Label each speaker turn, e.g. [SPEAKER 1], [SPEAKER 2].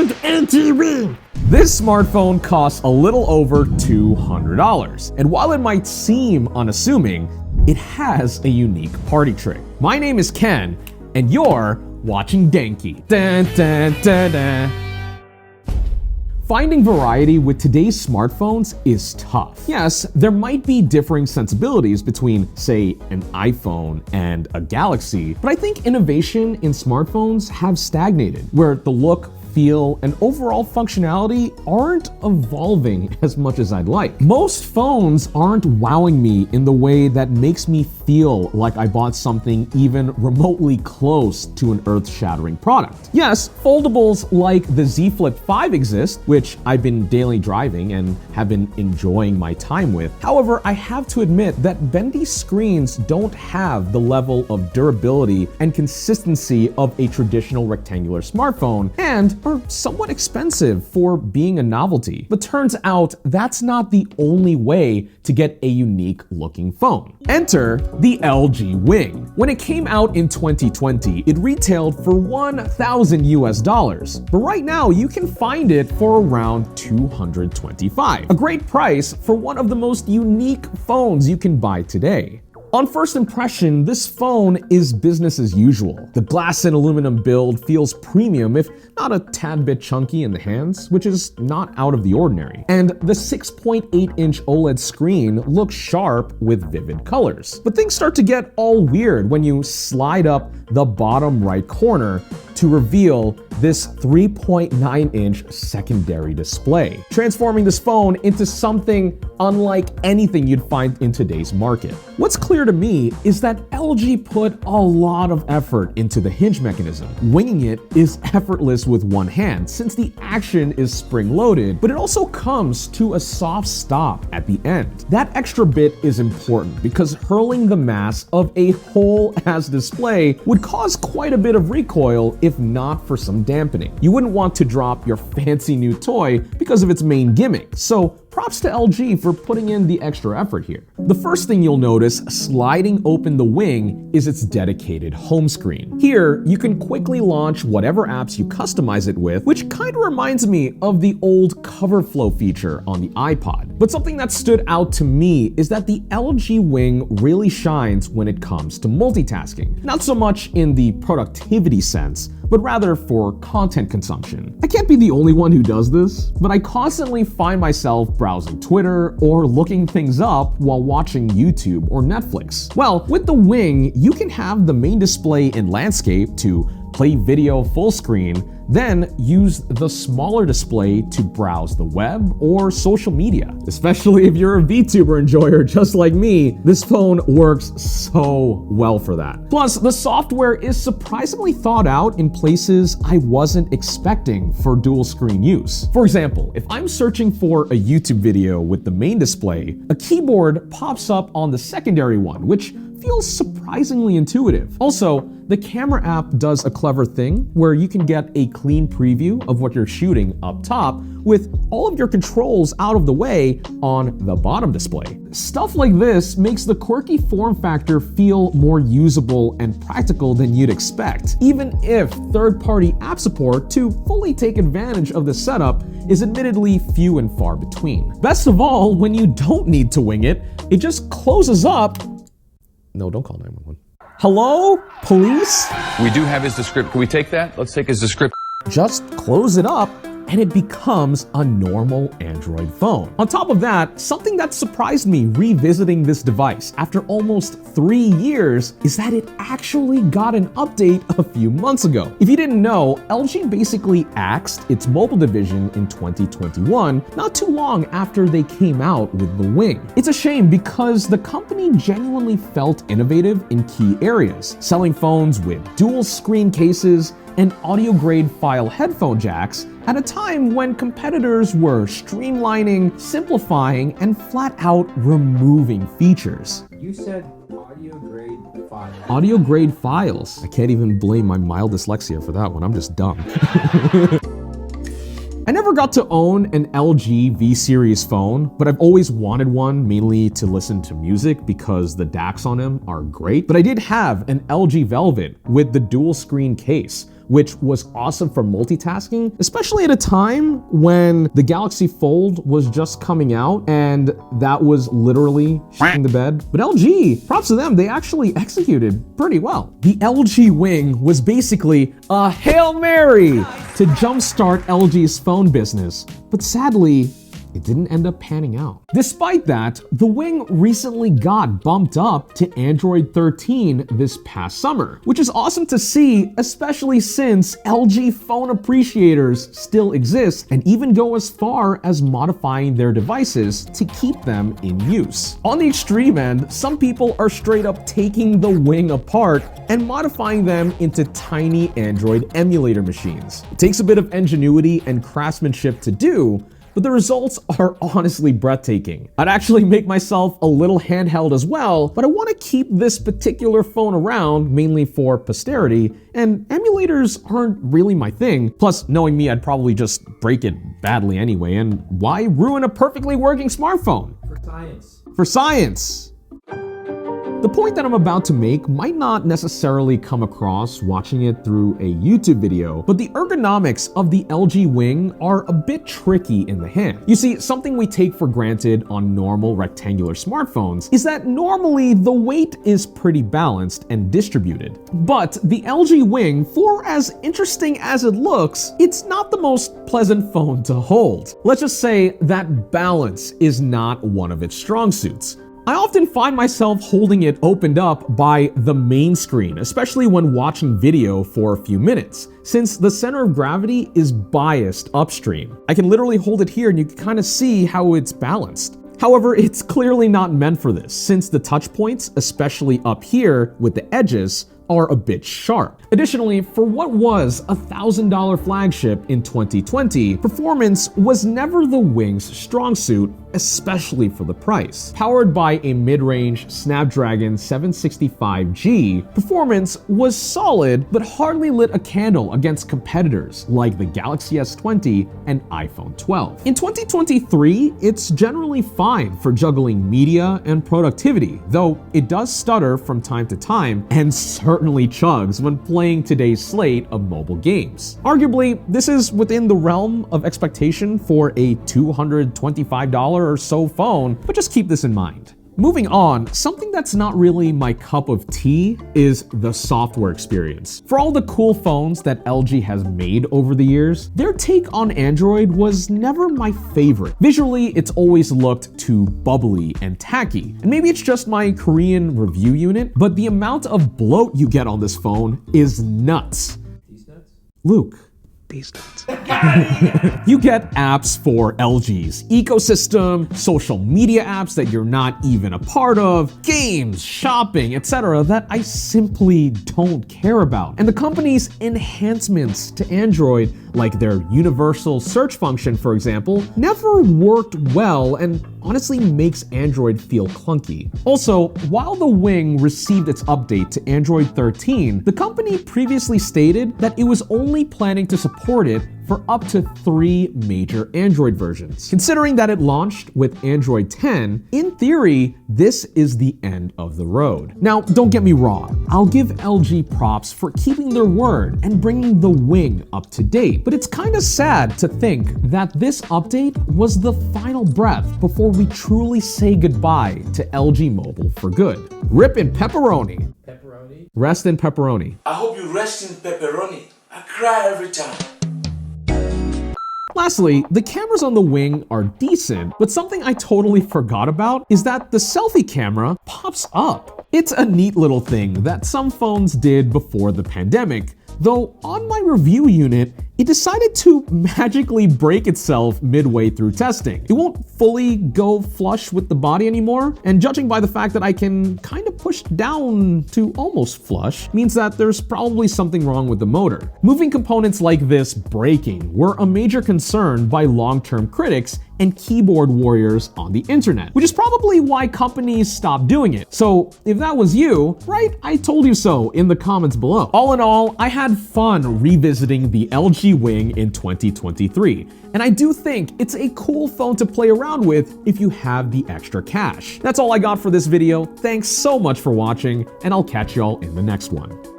[SPEAKER 1] big anti-ring. This smartphone costs a little over $200, and while it might seem unassuming, it has a unique party trick. My name is Ken, and you're watching Denki. Dun, dun, dun, dun. Finding variety with today's smartphones is tough. Yes, there might be differing sensibilities between, say, an iPhone and a Galaxy, but I think innovation in smartphones have stagnated, where the look, feel, and overall functionality aren't evolving as much as I'd like. Most phones aren't wowing me in the way that makes me feel like I bought something even remotely close to an earth-shattering product. Yes, foldables like the Z Flip 5 exist, which I've been daily driving and have been enjoying my time with. However, I have to admit that bendy screens don't have the level of durability and consistency of a traditional rectangular smartphone, and are somewhat expensive for being a novelty. But turns out that's not the only way to get a unique looking phone. Enter the LG Wing. When it came out in 2020, it retailed for $1,000 but right now you can find it for around $225. A great price for one of the most unique phones you can buy today. On first impression, this phone is business as usual. The glass and aluminum build feels premium, if not a tad bit chunky in the hands, which is not out of the ordinary. And the 6.8-inch OLED screen looks sharp with vivid colors. But things start to get all weird when you slide up the bottom right corner to reveal this 3.9-inch secondary display, transforming this phone into something unlike anything you'd find in today's market. What's clear to me is that LG put a lot of effort into the hinge mechanism. Winging it is effortless with one hand, since the action is spring-loaded, but it also comes to a soft stop at the end. That extra bit is important because hurling the mass of a whole-ass display would cause quite a bit of recoil if not for some dampening. You wouldn't want to drop your fancy new toy because of its main gimmick, so props to LG for putting in the extra effort here. The first thing you'll notice sliding open the wing is its dedicated home screen. Here, you can quickly launch whatever apps you customize it with, which kind of reminds me of the old cover flow feature on the iPod. But something that stood out to me is that the LG Wing really shines when it comes to multitasking. Not so much in the productivity sense, but rather for content consumption. I can't be the only one who does this, but I constantly find myself browsing Twitter or looking things up while watching YouTube or Netflix. Well, with the Wing, you can have the main display in landscape to play video full screen, then use the smaller display to browse the web or social media. Especially if you're a VTuber enjoyer just like me, this phone works so well for that. Plus, the software is surprisingly thought out in places I wasn't expecting for dual screen use. For example, if I'm searching for a YouTube video with the main display, a keyboard pops up on the secondary one, which feels surprisingly intuitive. Also, the camera app does a clever thing where you can get a clean preview of what you're shooting up top with all of your controls out of the way on the bottom display. Stuff like this makes the quirky form factor feel more usable and practical than you'd expect, even if third-party app support to fully take advantage of this setup is admittedly few and far between. Best of all, when you don't need to wing it, it just closes up. No, don't call 911. Hello? Police?
[SPEAKER 2] We do have his description. Can we take that? Let's take his description.
[SPEAKER 1] Just close it up and it becomes a normal Android phone. On top of that, something that surprised me revisiting this device after almost 3 years is that it actually got an update a few months ago. If you didn't know, LG basically axed its mobile division in 2021, not too long after they came out with the Wing. It's a shame because the company genuinely felt innovative in key areas, selling phones with dual screen cases and audio-grade file headphone jacks at a time when competitors were streamlining, simplifying, and flat-out removing features.
[SPEAKER 3] You said audio-grade files.
[SPEAKER 1] Audio-grade files. I can't even blame my mild dyslexia for that one. I'm just dumb. I never got to own an LG V-Series phone, but I've always wanted one, mainly to listen to music because the DACs on them are great. But I did have an LG Velvet with the dual screen case, which was awesome for multitasking, especially at a time when the Galaxy Fold was just coming out and that was literally shitting the bed. But LG, props to them, they actually executed pretty well. The LG Wing was basically a Hail Mary to jumpstart LG's phone business, but sadly, it didn't end up panning out. Despite that, the Wing recently got bumped up to Android 13 this past summer, which is awesome to see, especially since LG phone appreciators still exist and even go as far as modifying their devices to keep them in use. On the extreme end, some people are straight up taking the Wing apart and modifying them into tiny Android emulator machines. It takes a bit of ingenuity and craftsmanship to do, but the results are honestly breathtaking. I'd actually make myself a little handheld as well, but I want to keep this particular phone around mainly for posterity, and emulators aren't really my thing. Plus, knowing me, I'd probably just break it badly anyway, and why ruin a perfectly working smartphone?
[SPEAKER 3] For science.
[SPEAKER 1] For science! The point that I'm about to make might not necessarily come across watching it through a YouTube video, but the ergonomics of the LG Wing are a bit tricky in the hand. You see, something we take for granted on normal rectangular smartphones is that normally the weight is pretty balanced and distributed. But the LG Wing, for as interesting as it looks, it's not the most pleasant phone to hold. Let's just say that balance is not one of its strong suits. I often find myself holding it opened up by the main screen, especially when watching video for a few minutes, since the center of gravity is biased upstream. I can literally hold it here and you can kind of see how it's balanced. However, it's clearly not meant for this, since the touch points, especially up here with the edges, are a bit sharp. Additionally, for what was a $1,000 flagship in 2020, performance was never the Wing's strong suit, especially for the price. Powered by a mid-range Snapdragon 765G, performance was solid but hardly lit a candle against competitors like the Galaxy S20 and iPhone 12. In 2023, it's generally fine for juggling media and productivity, though it does stutter from time to time and certainly chugs when playing today's slate of mobile games. Arguably, this is within the realm of expectation for a $225 or so phone, but just keep this in mind. Moving on, something that's not really my cup of tea is the software experience. For all the cool phones that LG has made over the years, their take on Android was never my favorite. Visually, it's always looked too bubbly and tacky. And maybe it's just my Korean review unit, but the amount of bloat you get on this phone is nuts.
[SPEAKER 3] These nuts?
[SPEAKER 1] Luke. These nuts. You get apps for LG's ecosystem, social media apps that you're not even a part of, games, shopping, etc. that I simply don't care about. And the company's enhancements to Android, like their universal search function, for example, never worked well and honestly makes Android feel clunky. Also, while the Wing received its update to Android 13, the company previously stated that it was only planning to support it for up to 3 major Android versions. Considering that it launched with Android 10, in theory, this is the end of the road. Now, don't get me wrong, I'll give LG props for keeping their word and bringing the Wing up to date, but it's kind of sad to think that this update was the final breath before we truly say goodbye to LG Mobile for good. Rip in pepperoni.
[SPEAKER 3] Pepperoni?
[SPEAKER 1] Rest in pepperoni.
[SPEAKER 4] I hope you rest in pepperoni. I cry every time.
[SPEAKER 1] Lastly, the cameras on the Wing are decent, but something I totally forgot about is that the selfie camera pops up. It's a neat little thing that some phones did before the pandemic, though on my review unit, it decided to magically break itself midway through testing. It won't fully go flush with the body anymore, and judging by the fact that I can kind of push down to almost flush, means that there's probably something wrong with the motor. Moving components like this breaking were a major concern by long-term critics and keyboard warriors on the internet, which is probably why companies stopped doing it. So if that was you, right, I told you so in the comments below. All in all, I had fun revisiting the LG Wing in 2023, and I do think it's a cool phone to play around with if you have the extra cash. That's all I got for this video. Thanks so much for watching, and I'll catch y'all in the next one.